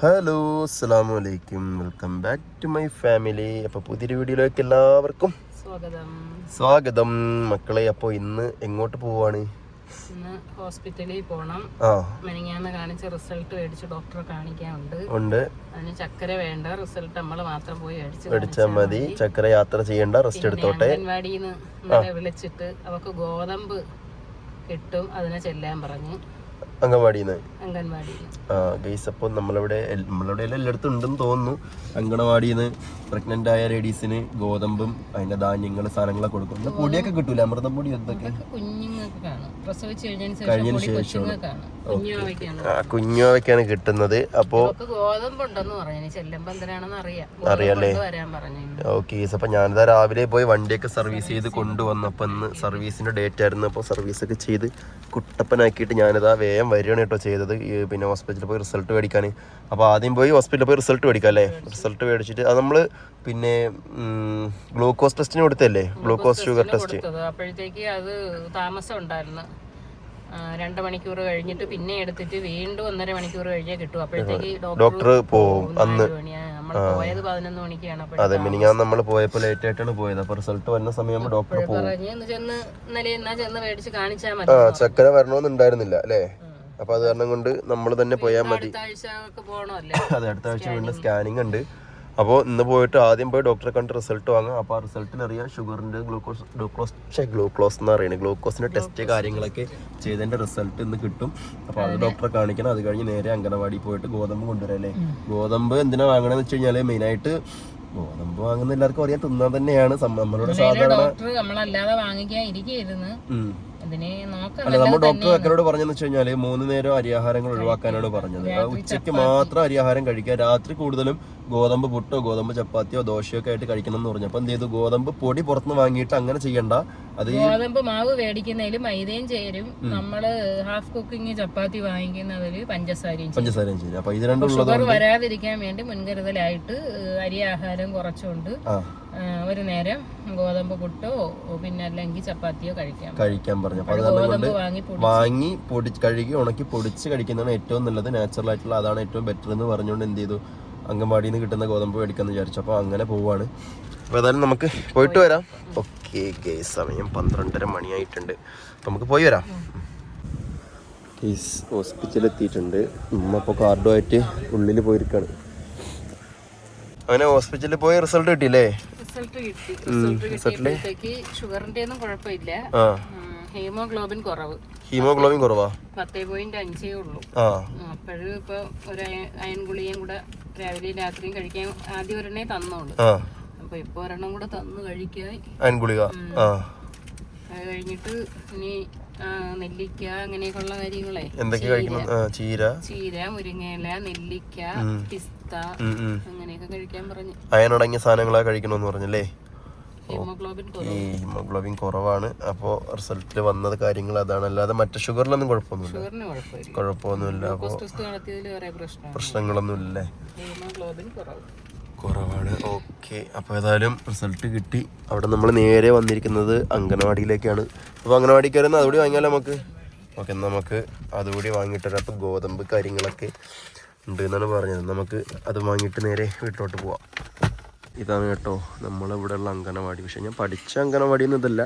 Hello അസ്സലാമു അലൈക്കും, welcome back to my family. അപ്പോൾ പുതിയൊരു വീഡിയോയിലേക്ക് എല്ലാവർക്കും സ്വാഗതം മക്കളെ. അപ്പോൾ ഇന്ന് എങ്ങോട്ട് പോവാണ്? ഇന്ന് ഹോസ്പിറ്റലിൽ പോകണം. മെനിങ്ങാന്ന് കാണിച്ച റിസൾട്ട് മേടിച്ച് ഡോക്ടറെ കാണിക്കാനുണ്ട്. അതിന് ചക്കര വേണ്ട, റിസൾട്ട് നമ്മൾ മാത്രം പോയി മേടിച്ചാൽ മതി. ചക്കര യാത്ര ചെയ്യേണ്ട, റെസ്റ്റ് എടുത്തോട്ടെ. അംഗൻവാടിന്ന് വിളിച്ചിട്ട് അവക്ക് ഗോതമ്പ് കിട്ടും, അതിനെ ചെല്ലാൻ പറഞ്ഞു. അംഗൻവാടിന്ന് ഗൈസ്. അപ്പോൾ നമ്മളിവിടെ എല്ലായിടത്തും ഉണ്ടെന്ന് തോന്നുന്നു. അംഗനവാടിന്ന് പ്രഗ്നന്റ് ആയ ലേഡീസിന് ഗോതമ്പും അതിന്റെ ധാന്യങ്ങൾ സാധനങ്ങളൊക്കെ കൊടുക്കും. പൊടിയൊക്കെ കിട്ടൂല, അമൃതം പൊടി എന്തൊക്കെ കഴിഞ്ഞതിന് ശേഷം കുഞ്ഞുവയ്ക്കാണ് കിട്ടുന്നത്. അപ്പോ അറിയാലേ. ഓക്കെ, അപ്പൊ ഞാനിതാ രാവിലെ പോയി വണ്ടിയൊക്കെ സർവീസ് ചെയ്ത് കൊണ്ടുവന്നപ്പോ ഇന്ന് സർവീസിന്റെ ഡേറ്റ് ആയിരുന്നു. അപ്പോൾ സർവീസ് ഒക്കെ ചെയ്ത് കുട്ടപ്പനാക്കിയിട്ട് ഞാനിതാ വേഗം വരികയാണ് കേട്ടോ ചെയ്തത്. പിന്നെ ഹോസ്പിറ്റലിൽ പോയി റിസൾട്ട് മേടിക്കാൻ. അപ്പോൾ ആദ്യം പോയി ഹോസ്പിറ്റലിൽ പോയി റിസൾട്ട് മേടിക്കാം അല്ലേ. റിസൾട്ട് മേടിച്ചിട്ട് അത് നമ്മൾ പിന്നെ ഗ്ലൂക്കോസ് ടെസ്റ്റിന് കൊടുത്തല്ലേ, ഗ്ലൂക്കോസ് ഷുഗർ ടെസ്റ്റ്. അപ്പോഴത്തേക്ക് അത് താമസം ഉണ്ടായിരുന്നു. 2 മണിക്കൂർ കഴിഞ്ഞിട്ട് പിന്നെ എടുത്തിട്ട് വീണ്ടും 1.5 മണിക്കൂർ കഴിഞ്ഞേ കിട്ടും. അപ്പോഴത്തേക്ക് ഡോക്ടർ പോവും. അന്ന് പോയത് 11 മണിക്കാണ്. അതെ, മിനിങ്ങാന്ന് നമ്മൾ പോയപ്പോൾ ലേറ്റ് ആയിട്ടാണ് പോയത്. അപ്പൊ റിസൾട്ട് വരുന്ന സമയം ഡോക്ടർ പോകും. ചെന്ന് മേടിച്ച് കാണിച്ചാൽ മതി. ചക്കര വരണമെന്നുണ്ടായിരുന്നില്ല അല്ലേ. അപ്പൊ അത് കാരണം കൊണ്ട് നമ്മൾ തന്നെ പോയാൽ മതി. അതെ, അടുത്ത ആഴ്ച വീണ്ടും സ്കാനിങ് ഉണ്ട്. അപ്പോൾ ഇന്ന് പോയിട്ട് ആദ്യം പോയി ഡോക്ടറെ കണ്ട് റിസൾട്ട് വാങ്ങാം. അപ്പോൾ ആ റിസൾട്ടിൽ അറിയാം ഷുഗറിൻ്റെ ഗ്ലൂക്കോസ് എന്ന് പറയുന്നത് ഗ്ലൂക്കോസിൻ്റെ ടെസ്റ്റ് കാര്യങ്ങളൊക്കെ ചെയ്തതിൻ്റെ റിസൾട്ട് ഇന്ന് കിട്ടും. അപ്പോൾ അത് ഡോക്ടറെ കാണിക്കണം. അത് കഴിഞ്ഞ് നേരെ അംഗനവാടി പോയിട്ട് ഗോതമ്പ് കൊണ്ടുവരാം അല്ലേ. ഗോതമ്പ് എന്തിനാ വാങ്ങണമെന്ന് വെച്ച് കഴിഞ്ഞാൽ മെയിനായിട്ട് ഗോതമ്പ് വാങ്ങുന്ന എല്ലാവർക്കും അറിയാം, തിന്നാൻ തന്നെയാണ് നമ്മളോട് സാധാരണ. അല്ല, നമ്മൾ ഡോക്ടർ അക്കരോട് പറഞ്ഞെന്ന് വെച്ച് കഴിഞ്ഞാല് 3 നേരം അരിയാഹാരങ്ങൾ ഒഴിവാക്കാനാണ് പറഞ്ഞത്. ഉച്ചയ്ക്ക് മാത്രം അരിയാഹാരം കഴിക്കുക, രാത്രി കൂടുതലും ഗോതമ്പ് പുട്ടോ ഗോതമ്പ് ചപ്പാത്തിയോ ദോശയോ ഒക്കെ ആയിട്ട് കഴിക്കണം എന്ന് പറഞ്ഞു. അപ്പൊ എന്ത് ചെയ്തു, ഗോതമ്പ് പൊടി പുറത്തുനിന്ന് വാങ്ങിയിട്ട് അങ്ങനെ ചെയ്യണ്ട. അത് ഗോതമ്പ് മാവ് മേടിക്കുന്നതിൽ മൈദയും ചേരും, നമ്മള് ഹാഫ് കുക്കിംഗ് ചപ്പാത്തി വാങ്ങിക്കുന്നതിൽ പഞ്ചസാരയും ചേരും. അപ്പൊ ഇത് രണ്ടും ഷുഗർ വരാതിരിക്കാൻ വേണ്ടി മുൻകരുതലായിട്ട് അരിയാഹാരം കുറച്ചുകൊണ്ട് ഒരു നേരം ഗോതമ്പ് പുട്ടോ പിന്നെ അല്ലെങ്കിൽ ചപ്പാത്തിയോ കഴിക്കാൻ പറഞ്ഞു. അപ്പൊ അതുകൊണ്ട് വാങ്ങി കഴുകി ഉണക്കി പൊടിച്ച് കഴിക്കുന്നതാണ് ഏറ്റവും നല്ലത്, നാച്ചുറൽ ആയിട്ടുള്ള അതാണ് ഏറ്റവും ബെറ്റർ എന്ന് പറഞ്ഞുകൊണ്ട് എന്ത് ചെയ്തു, അംഗൻവാടിയിൽ നിന്ന് കിട്ടുന്ന ഗോതമ്പ് മേടിക്കാന്ന് വിചാരിച്ചു. അപ്പോൾ അങ്ങനെ പോവാണ്. അപ്പോൾ ഏതായാലും നമുക്ക് പോയിട്ട് വരാം. ഓക്കെ, സമയം 12:30 മണിയായിട്ടുണ്ട്. നമുക്ക് പോയി വരാം. ഹോസ്പിറ്റലിൽ എത്തിയിട്ടുണ്ട്. ഉമ്മ ഇപ്പോൾ കാർഡുമായിട്ട് ഉള്ളിൽ പോയിരിക്കാണ്. അങ്ങനെ ഹോസ്പിറ്റലിൽ പോയി റിസൾട്ട് കിട്ടിയില്ലേ? ഷുഗറിന്റെ ഒന്നും കുഴപ്പമില്ല. ഹീമോഗ്ലോബിൻ കുറവാ, 10.5 ഉള്ളൂ. അപ്പോഴും ഇപ്പൊ ഒരു അയൺ ഗുളികയും കൂടെ രാവിലെയും രാത്രിയും കഴിക്കാൻ ആദ്യം ഒരെണ്ണേ തന്നോളൂ. അപ്പൊ ഇപ്പൊ ഒരെണ്ണം കൂടെ തന്നു കഴിക്കാൻ അയൺ ഗുളിക. അത് കഴിഞ്ഞിട്ട് ഇനി നെല്ലിക്ക അങ്ങനെയൊക്കെയുള്ള കാര്യങ്ങളെ എന്തൊക്കെ കഴിക്കണം? ചീര, മുരിങ്ങയില, നെല്ലിക്ക, പിസ്ത അങ്ങനെയൊക്കെ കഴിക്കാൻ പറഞ്ഞു. അയൺ അടങ്ങിയ സാധനങ്ങളാ കഴിക്കണമെന്ന് പറഞ്ഞല്ലേ. ഹീമോഗ്ലോബിൻ കുറവാണ്. അപ്പോൾ റിസൾട്ടിൽ വന്നത് കാര്യങ്ങൾ അതാണ്, അല്ലാതെ മറ്റു ഷുഗറിലൊന്നും കുഴപ്പമൊന്നുമില്ല. അപ്പോൾ പ്രശ്നങ്ങളൊന്നുമില്ലേ, കുറവാണ്. ഓക്കെ, അപ്പോൾ ഏതായാലും റിസൾട്ട് കിട്ടി. അവിടെ നമ്മൾ നേരെ വന്നിരിക്കുന്നത് അംഗനവാടിയിലേക്കാണ്. അപ്പോൾ അംഗനവാടിക്ക് വരുന്നത് അതുകൂടി വാങ്ങിയാലോ നമുക്ക്? ഓക്കെ, നമുക്ക് അതുകൂടി വാങ്ങിയിട്ട് വരാം. അപ്പോൾ ഗോതമ്പ് കാര്യങ്ങളൊക്കെ ഉണ്ട് എന്നാണ് പറഞ്ഞത്. നമുക്ക് അത് വാങ്ങിയിട്ട് നേരെ വീട്ടിലോട്ട് പോവാം. ഇതാണ് കേട്ടോ നമ്മളിവിടെ ഉള്ള അംഗനവാടി. പക്ഷേ ഞാൻ പഠിച്ച അംഗനവാടി എന്നതല്ല,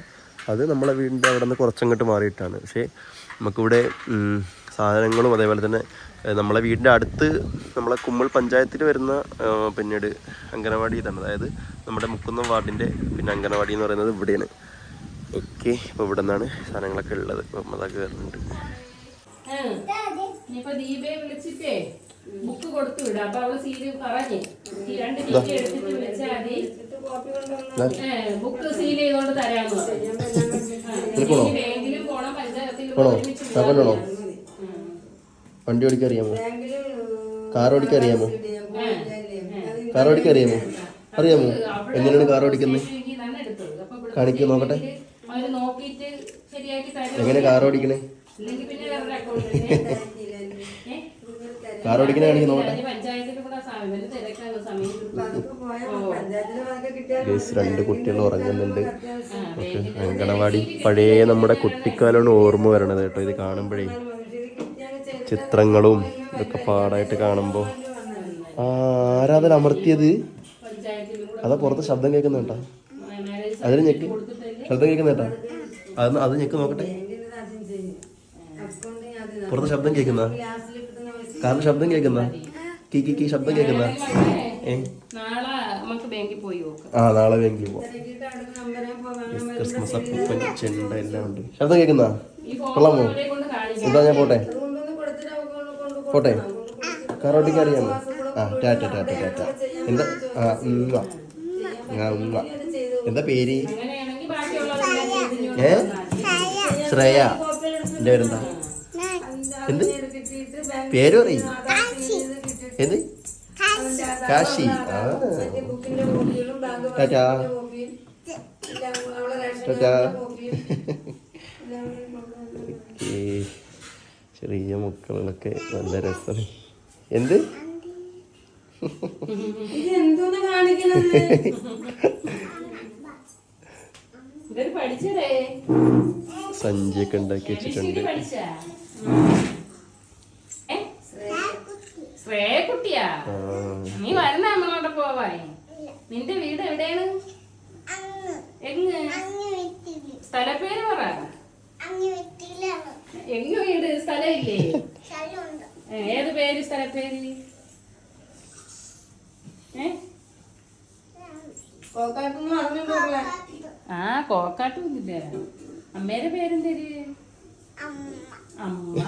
അത് നമ്മളെ വീടിൻ്റെ അവിടെ നിന്ന് കുറച്ചങ്ങോട്ട് മാറിയിട്ടാണ്. പക്ഷേ നമുക്കിവിടെ സാധനങ്ങളും അതേപോലെ തന്നെ നമ്മളെ വീടിൻ്റെ അടുത്ത് നമ്മളെ കുമ്മൾ പഞ്ചായത്തിൽ വരുന്ന പിന്നീട് അംഗനവാടി ഇതാണ്. അതായത് നമ്മുടെ മുക്കുന്നം വാർഡിൻ്റെ പിന്നെ അംഗനവാടി എന്ന് പറയുന്നത് ഇവിടെയാണ്. ഓക്കെ, അപ്പോൾ ഇവിടെ നിന്നാണ് സാധനങ്ങളൊക്കെ ഉള്ളത്. അപ്പം അതൊക്കെ വരുന്നുണ്ട്. ബുക്ക് കൊടുത്തു വിടാം. അപ്പൊ അവള് സീല് പറഞ്ഞ് 2 ടിക്കറ്റ് എടുത്തിട്ട് വിളിച്ചാൽ മതി, ബുക്ക് സീൽ ചെയ്തോണ്ട് തരാന്ന് പറഞ്ഞു. ബാങ്കിലും പോണം, പഞ്ചായത്തിൽ വണ്ടി ഓടിക്കാൻ അറിയാമോ? കാർ ഓടിക്കാൻ അറിയാമോ? എങ്ങനെയാണ് കാർ ഓടിക്കുന്നത്? കാണിക്കൂ, നോക്കട്ടെ. എങ്ങനെ കാർ ഓടിക്കണേ? കാർ ഓടിക്കണ കാണിക്കാൻ നോക്കട്ടെ. 2 കുട്ടികൾ ഉറങ്ങുന്നുണ്ട്. അംഗനവാടി പഴയ നമ്മുടെ കുട്ടിക്കാലാണ് ഓർമ്മ വരണത് കേട്ടോ. ഇത് കാണുമ്പോഴേ ചിത്രങ്ങളും ഇതൊക്കെ പാടായിട്ട് കാണുമ്പോൾ ആരാധന അമർത്തിയത് അതാ പുറത്ത് ശബ്ദം കേൾക്കുന്നുണ്ടാ അതിന് ഞെക്ക് ശബ്ദം കേൾക്കുന്നുണ്ടാ അത് ഞെക്ക് നോക്കട്ടെ പുറത്ത് ശബ്ദം കേൾക്കുന്ന കാറിന് ശബ്ദം കേൾക്കുന്ന കീ ശബ്ദം കേൾക്കുന്ന നാളെ ബാങ്കിൽ പോവാം ക്രിസ്മസ് അപ്പൂപ്പൻ ചെണ്ട എല്ലാം ഉണ്ട് ശബ്ദം കേൾക്കുന്ന കൊള്ളാമോ എന്താ ഞാൻ പോട്ടെ കാർ ഓടിക്കാൻ അറിയാമോ ടാറ്റ എന്താ എന്താ പേര് ശ്രേയ എൻ്റെ പേരെന്താ എന്ത് പേര് പറയും എന്ത് കാശി ടാറ്റാ ചെറിയ മക്കളൊക്കെ നല്ല രസമാണ് എന്ത് സഞ്ചിയൊക്കെ ഉണ്ടാക്കി വെച്ചിട്ടുണ്ട് കുട്ടിയാ നീ വരണ നമ്മളോട് പോവാൻ നിന്റെ വീട് എവിടെയാണ് സ്ഥലപ്പേര് പറ എങ്ങ വീട് സ്ഥലമില്ലേ ഏത് പേര് സ്ഥലപ്പേര് കോക്കാട്ടൊന്നുമില്ല അമ്മേരെ പേരെന്തേര് അമ്മ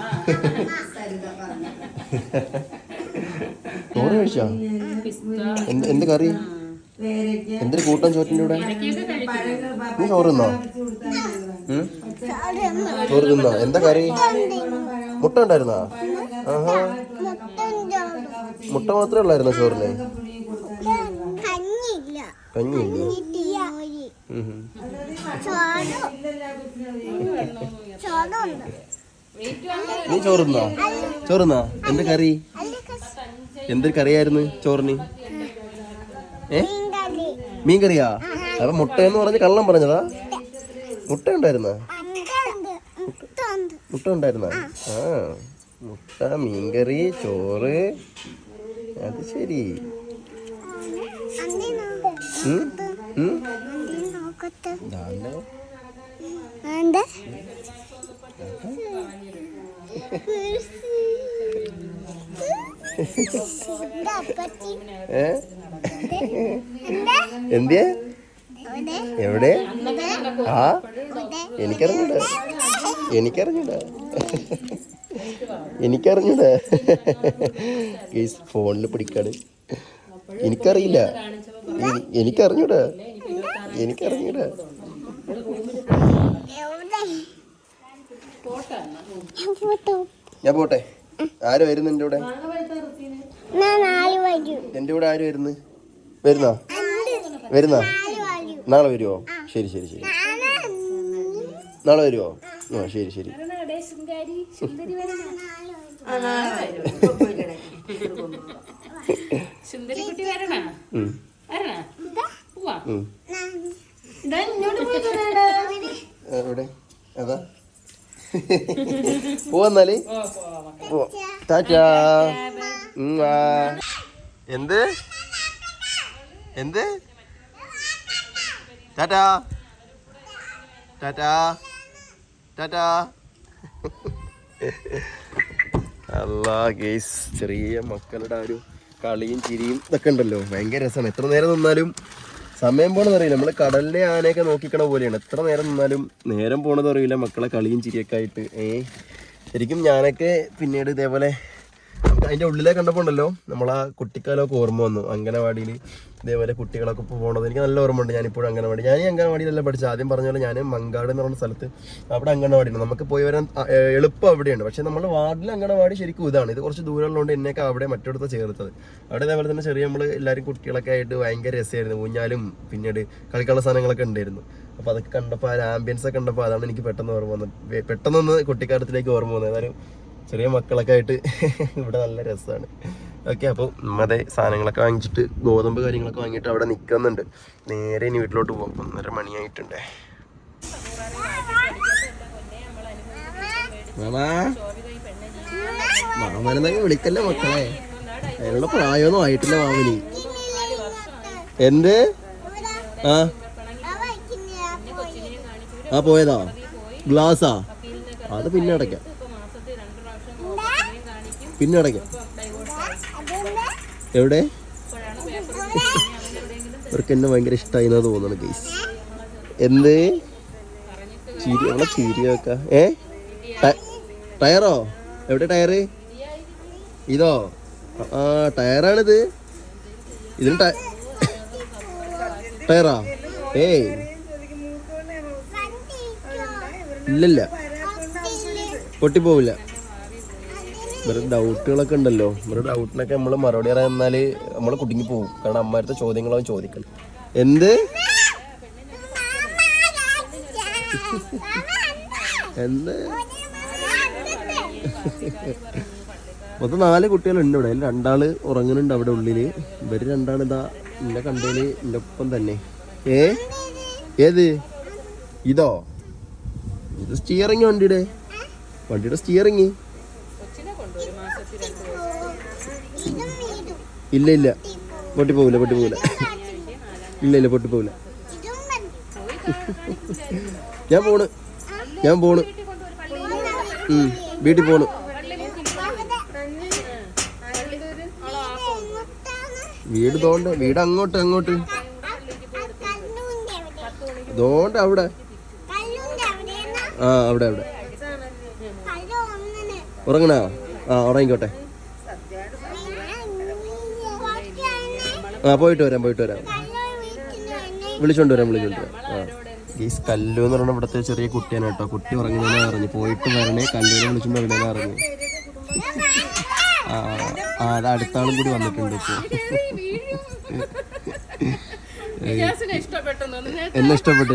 ചോറ് കഴിച്ചോ എന്ത് കറി എന്തൊരു കൂട്ടം ചോറ്റിൻ്റെ കൂടെ നീ ചോറ് തിന്നോ ചോറ് തിന്നോ എന്താ കറി മുട്ട ഉണ്ടായിരുന്നോ ആഹാ മുട്ട മാത്രമേ ഉള്ളായിരുന്നോ ചോറിന് കഞ്ഞിയില്ല നീ ചോറുന്നാ എന്താ കറി എന്തൊരു കറിയായിരുന്നു ചോറിന് മീൻ കറിയാ അപ്പൊ മുട്ട എന്ന് പറഞ്ഞ് കള്ളം പറഞ്ഞതാ മുട്ട ഉണ്ടായിരുന്ന ആ മുട്ട മീൻകറി ചോറ് അത് ശരി എന്തിയ എവിടെ ആ എനിക്കറിഞ്ഞൂടാ ഫോണിൽ പിടിക്കാട് എനിക്കറിയില്ല എനിക്കറിഞ്ഞൂടാ ഞാൻ പോട്ടെ ആര് വരുന്നു എന്റെ കൂടെ ആര് വരുന്നോ നാളെ വരുമോ ശരി നാളെ വരുമോ ആ ശരി എവിടെ അതാ പോവാന്നാല് ടാറ്റാ എന്ത് ടാറ്റാ അല്ലാ ഗേസ് ചെറിയ മക്കളുടെ ഒരു കളിയും ചിരിയും ഇതൊക്കെ ഉണ്ടല്ലോ ഭയങ്കര രസമാണ് എത്ര നേരം നിന്നാലും സമയം പോണത് അറിയില്ല നമ്മൾ കടലിലെ ആനയൊക്കെ നോക്കിക്കണ പോലെയാണ് എത്ര നേരം നിന്നാലും നേരം പോണത് അറിയില്ല മക്കളെ കളിയും ചിരിയൊക്കെ ആയിട്ട് ശരിക്കും ഞാനൊക്കെ പിന്നീട് ഇതേപോലെ അതിൻ്റെ ഉള്ളിലെ കണ്ടപ്പോൾ ഉണ്ടല്ലോ നമ്മളാ കുട്ടിക്കാലമൊക്കെ ഓർമ്മ വന്നു അംഗനവാടിയിൽ ഇതേപോലെ കുട്ടികളൊക്കെ പോകണത് എനിക്ക് നല്ല ഓർമ്മ ഉണ്ട് ഞാനിപ്പോഴും അംഗനവാടി ഞാൻ ഈ അംഗനവാടിയിലല്ല പഠിച്ചത് ആദ്യം പറഞ്ഞ പോലെ ഞാൻ മങ്കാട് എന്ന് പറഞ്ഞ സ്ഥലത്ത് അവിടെ അംഗനവാടിയാണ് നമുക്ക് പോയി വരാൻ എളുപ്പം അവിടെയാണ് പക്ഷേ നമ്മുടെ വാർഡിലെ അംഗനവാടി ശരിക്കും ഇതാണ് ഇത് കുറച്ച് ദൂരമുള്ളതുകൊണ്ട് എന്നെയൊക്കെ അവിടെ മറ്റൊടുത്ത് ചേർത്തത് അവിടെ ഇതേപോലെ തന്നെ ചെറിയ നമ്മൾ എല്ലാവരും കുട്ടികളൊക്കെ ആയിട്ട് ഭയങ്കര രസമായിരുന്നു ഊഞ്ഞാലും പിന്നീട് കളിക്കാനുള്ള സാധനങ്ങളൊക്കെ ഉണ്ടായിരുന്നു അപ്പോൾ അതൊക്കെ കണ്ടപ്പോൾ ആ ആംബിയൻസ് ഒക്കെ കണ്ടപ്പോൾ അതാണ് എനിക്ക് പെട്ടെന്ന് ഓർമ്മ വന്നത് പെട്ടെന്നൊന്ന് കുട്ടിക്കാലത്തിലേക്ക് ഓർമ്മ വന്നത് ഏതായാലും ചെറിയ മക്കളൊക്കെ ആയിട്ട് ഇവിടെ നല്ല രസമാണ് ഓക്കെ അപ്പോൾ നമ്മതെ സാധനങ്ങളൊക്കെ വാങ്ങിച്ചിട്ട് ഗോതമ്പ് കാര്യങ്ങളൊക്കെ വാങ്ങിയിട്ട് അവിടെ നിൽക്കുന്നുണ്ട് നേരെ ഇനി വീട്ടിലോട്ട് പോകും 1:30 മണിയായിട്ടുണ്ടേ മാമാനെന്നൊക്കെ വിളിക്കല്ലേ മക്കളെ അതിനുള്ള പ്രായമൊന്നും ആയിട്ടില്ല മാമിനി. എന്ത്? ആ പോയതാ ഗ്ലാസ്സാ? അത് പിന്നെ അടയ്ക്കാം, പിന്നെ അടയ്ക്കാം. എവിടെ? അവർക്ക് എന്നെ ഭയങ്കര ഇഷ്ടമായി എന്നാ തോന്നണം ഗൈസ്. എന്ത് ചിരി? അവളെ ചിരി വെക്ക. ടയറോ? എവിടെ ടയറ്? ഇതോ? ആ ടയറാണിത്. ഇതിന് ടയറാ? ഏയ് ഇല്ലല്ല, പൊട്ടിപ്പോവില്ല. ഇവരുടെ ഡൗട്ടുകളൊക്കെ ഉണ്ടല്ലോ, ഇവരുടെ ഡൗട്ടിനൊക്കെ നമ്മൾ മറുപടി പറയാന്നാല് നമ്മൾ കുടുങ്ങി പോകും. കാരണം അമ്മമാരുടെ ചോദ്യങ്ങളാവും ചോദിക്കണം. എന്ത്? എന്ത്? മൊത്തം 4 കുട്ടികളുണ്ട് ഇവിടെ. അതിൽ 2 ഉറങ്ങുന്നുണ്ട് അവിടെ ഉള്ളില്. ഇവര് 2 ഇതാ എന്നെ കണ്ടേല് എൻ്റെ ഒപ്പം തന്നെ. ഏത്? ഇതോ? ഇത് സ്റ്റിയറിങ് വണ്ടിയുടെ സ്റ്റിയറിങ്. ഇല്ല ഇല്ല, പൊട്ടിപ്പോവില്ല. ഇല്ല പൊട്ടിപ്പോവില്ല. ഞാൻ പോണ് വീട്ടിൽ പോണു. വീട് അങ്ങോട്ട് ദോണ്ട് അവിടെ. ആ അവിടെ ഉറങ്ങണോ? ആ ഉറങ്ങിക്കോട്ടെ. ആ പോയിട്ട് വരാം. വിളിച്ചോണ്ട് വരാം. ആ ഗീസ് കല്ലു എന്ന് പറഞ്ഞ ഇവിടുത്തെ ചെറിയ കുട്ടിയാണ് കേട്ടോ. കുട്ടി ഉറങ്ങുന്നതിനാ പറഞ്ഞു. പോയിട്ട് വരണേ, കല്ലൂരെ വിളിച്ചോണ്ട് വരണേനാ പറഞ്ഞു. ആ അത് അടുത്താളും കൂടി വന്നിട്ടുണ്ട് ഇപ്പൊ. എന്നെ ഇഷ്ടപ്പെട്ടു.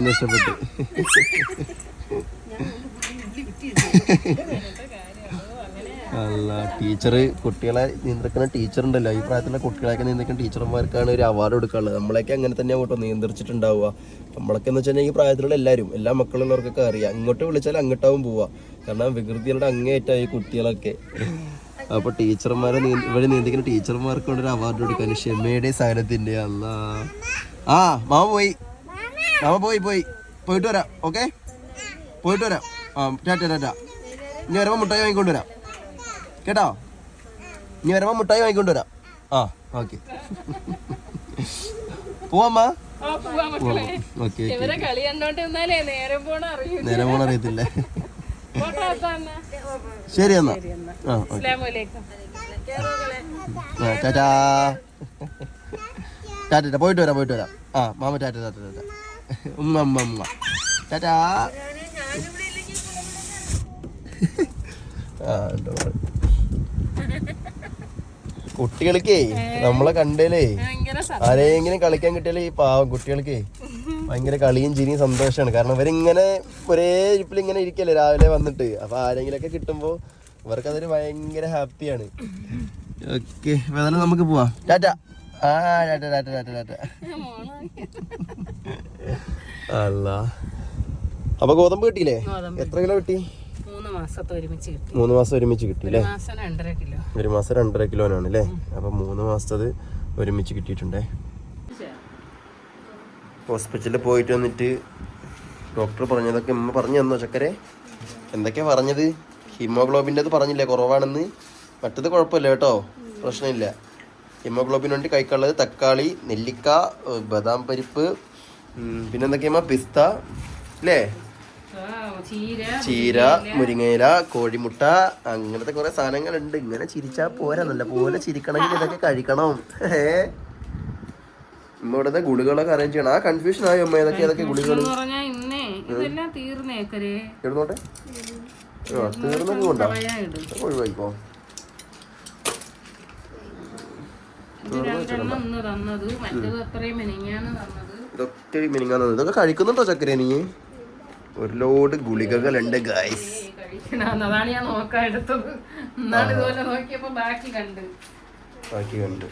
അല്ല ടീച്ചർ കുട്ടികളെ നിയന്ത്രിക്കുന്ന ടീച്ചർ ഉണ്ടല്ലോ, ഈ പ്രായത്തിലുള്ള കുട്ടികളെയൊക്കെ നിയന്ത്രിക്കുന്ന ടീച്ചർമാർക്കാണ് ഒരു അവാർഡ് കൊടുക്കാനുള്ളത്. നമ്മളെയൊക്കെ അങ്ങനെ തന്നെയാണ് കേട്ടോ നിയന്ത്രിച്ചിട്ടുണ്ടാവുക. നമ്മളൊക്കെ എന്ന് വെച്ചാൽ ഈ പ്രായത്തിലുള്ള എല്ലാ മക്കളുള്ളവർക്കൊക്കെ അറിയാം, ഇങ്ങോട്ട് വിളിച്ചാൽ അങ്ങോട്ടാവും പോവുക. കാരണം വികൃതികളുടെ അങ്ങേയറ്റായി കുട്ടികളൊക്കെ. അപ്പോൾ ടീച്ചർമാരെ ഇവിടെ നിയന്ത്രിക്കുന്ന ടീച്ചർമാർക്ക് ഒരു അവാർഡ് കൊടുക്കാൻ ക്ഷമയുടെ സഹനത്തിൻ്റെ. അല്ല മാമ പോയിട്ട് വരാം. ഓക്കെ പോയിട്ട് വരാം. ടാറ്റ. ഇനി വരുമ്പോൾ മുട്ടായി വാങ്ങിക്കൊണ്ട് വരാം കേട്ടോ. ഓക്കെ പോവാമ്മ. ഓക്കെ നേരം പോണ അറിയത്തില്ല. ശരി എന്നാ. ടാറ്റ. പോയിട്ട് വരാം. മാമ ടാറ്റ. ഉമ്മ ടാറ്റാ. കുട്ടികൾക്കേ നമ്മളെ കണ്ടേലേ ആരെങ്കിലും കളിക്കാൻ കിട്ടിയാലേ ഈ പാവം കുട്ടികൾക്കേ ഭയങ്കര കളിയും ചിരിയും സന്തോഷമാണ്. കാരണം ഇവരിങ്ങനെ ഒരേ ഇരിപ്പിൽ ഇങ്ങനെ ഇരിക്കല്ലേ രാവിലെ വന്നിട്ട്. അപ്പൊ ആരെങ്കിലൊക്കെ കിട്ടുമ്പോ ഇവർക്കതൊരു ഭയങ്കര ഹാപ്പിയാണ്. ഓക്കെ ഏതായാലും നമുക്ക് പോവാം. ടാറ്റ. ടാറ്റ. അല്ല അപ്പൊ ഗോതമ്പ് കിട്ടിയില്ലേ? എത്ര കിലോ കിട്ടി? 3 മാസം ഒരുമിച്ച് കിട്ടി അല്ലേ? 1 മാസം 2.5 കിലോനാണ് അല്ലേ? അപ്പൊ 3 മാസത്തത് ഒരുമിച്ച് കിട്ടിയിട്ടുണ്ടേ. ഹോസ്പിറ്റലിൽ പോയിട്ട് വന്നിട്ട് ഡോക്ടർ പറഞ്ഞതൊക്കെ ഉമ്മ പറഞ്ഞു തന്നോ ചക്കരെ? എന്തൊക്കെയാ പറഞ്ഞത്? ഹീമോഗ്ലോബിൻ്റെ അത് പറഞ്ഞില്ലേ കുറവാണെന്ന്? മറ്റത് കുഴപ്പമില്ല കേട്ടോ, പ്രശ്നമില്ല. ഹീമോഗ്ലോബിന് വേണ്ടി കഴിക്കാനുള്ളത് തക്കാളി, നെല്ലിക്ക, ബദാം പരിപ്പ്, പിന്നെന്തൊക്കെയാ പിസ്ത അല്ലേ, ചീര, മുരിങ്ങയില, കോഴിമുട്ട, അങ്ങനത്തെ കുറെ സാധനങ്ങളുണ്ട്. ഇങ്ങനെ ചിരിച്ചാ പോരാ, നല്ല പോലെ ചിരിക്കണമെങ്കിൽ ഇതൊക്കെ കഴിക്കണം. ഇവിടുത്തെ ഗുളികളൊക്കെ അറേഞ്ച് ചെയ്യണം. കൺഫ്യൂഷൻ ആയോ അമ്മ? ഏതൊക്കെ ഗുളികൾ ഇടുന്നോട്ടെ? തീർന്നൊക്കെ കൊണ്ടാ ഒഴിവായിക്കോ. ഇതൊക്കെ മിനിങ്ങാന്ന്. ഇതൊക്കെ കഴിക്കുന്നുണ്ടോ ചക്കര നീ? ഒരു ലോഡ് ഗുളികകളുണ്ട് ഗൈസ്. ബാക്കി കണ്ട്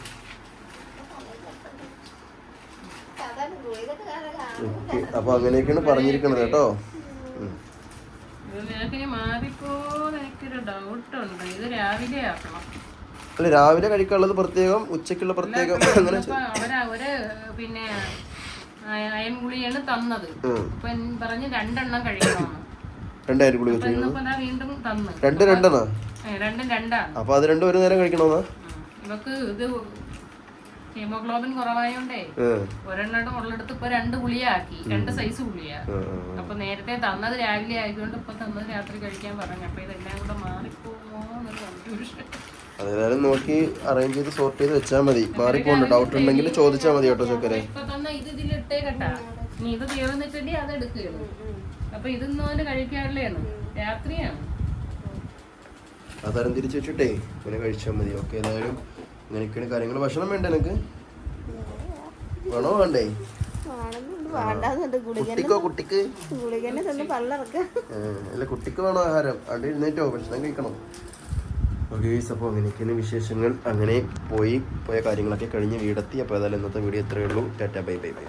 അപ്പൊ അങ്ങനെയൊക്കെയാണ് പറഞ്ഞിരിക്കണത് കേട്ടോ. അല്ല രാവിലെ കഴിക്കാനുള്ളത് പ്രത്യേകം, ഉച്ചക്കുള്ള പ്രത്യേകം അങ്ങനെ. അവര് പിന്നെ അയൺ ഗുളിയാണ് തന്നത്. അപ്പൊ പറഞ്ഞ് 2 എണ്ണം കഴിക്കണമെന്ന്. 2 അയൺ ഗുളിക വീണ്ടും തന്നു. 2 രണ്ടും 2 അപ്പൊ അത് 2 ഒരു നേരം കഴിക്കണമെന്നാ? ഇവക്ക് ഇത് ഹീമോഗ്ലോബിൻ കുറവായോണ്ടേ ഒരെണ്ണം ഉള്ളിടത്ത് ഇപ്പൊ 2 ഗുളിയാക്കി, 2 സൈസ് ഗുളിയ. അപ്പൊ നേരത്തെ തന്നത് രാവിലെ ആയതുകൊണ്ട് ഇപ്പൊ തന്നത് രാത്രി കഴിക്കാൻ പറഞ്ഞു. അപ്പൊ ഇതെല്ലാം കൂടെ മാറിപ്പോകുമോ എന്നൊരു കൺഫ്യൂഷൻ. അതേതായാലും നോക്കി അറേഞ്ച് ചെയ്ത് സോർട്ട് ചെയ്ത് വെച്ചാൽ മതി. മാറിപ്പോണ്ട് ഡൗട്ട് ഉണ്ടെങ്കിൽ ചോദിച്ചാൽ മതി കേട്ടോ ചക്കരെ. ഇപ്പൊ തന്നെ ഇത് ഇതിലിട്ടേ കേട്ടാ, ഇനി ഇത് തീർന്നിട്ടുണ്ടെങ്കിൽ അത് എടുക്കുകയുള്ളൂ. അപ്പൊ ഇതൊന്നും അവന് കഴിക്കാറില്ലാണ്, രാത്രിയാണ്. അതരം തിരിച്ചു വെച്ചിട്ടേ ഇങ്ങനെ കഴിച്ചാൽ മതി. ഓക്കെ, ഏതായാലും ഇങ്ങനെയൊക്കെയാണ് കാര്യങ്ങൾ. ഭക്ഷണം വേണ്ടേ നിനക്ക്? വേണോ വേണ്ടേ? കുട്ടിക്ക് അല്ല, കുട്ടിക്ക് വേണോ ആഹാരം? അവിടെ എഴുന്നേറ്റോ, ഭക്ഷണം കഴിക്കണം. ഓക്കെ, അപ്പോൾ അങ്ങനെയൊക്കെയാണ് വിശേഷങ്ങൾ. അങ്ങനെ പോയ കാര്യങ്ങളൊക്കെ കഴിഞ്ഞ് വീടെത്തി. അപ്പോൾ ഏതായാലും ഇന്നത്തെ വീഡിയോ ഇത്രയേ ഉള്ളൂ. Tata, bye bye bye.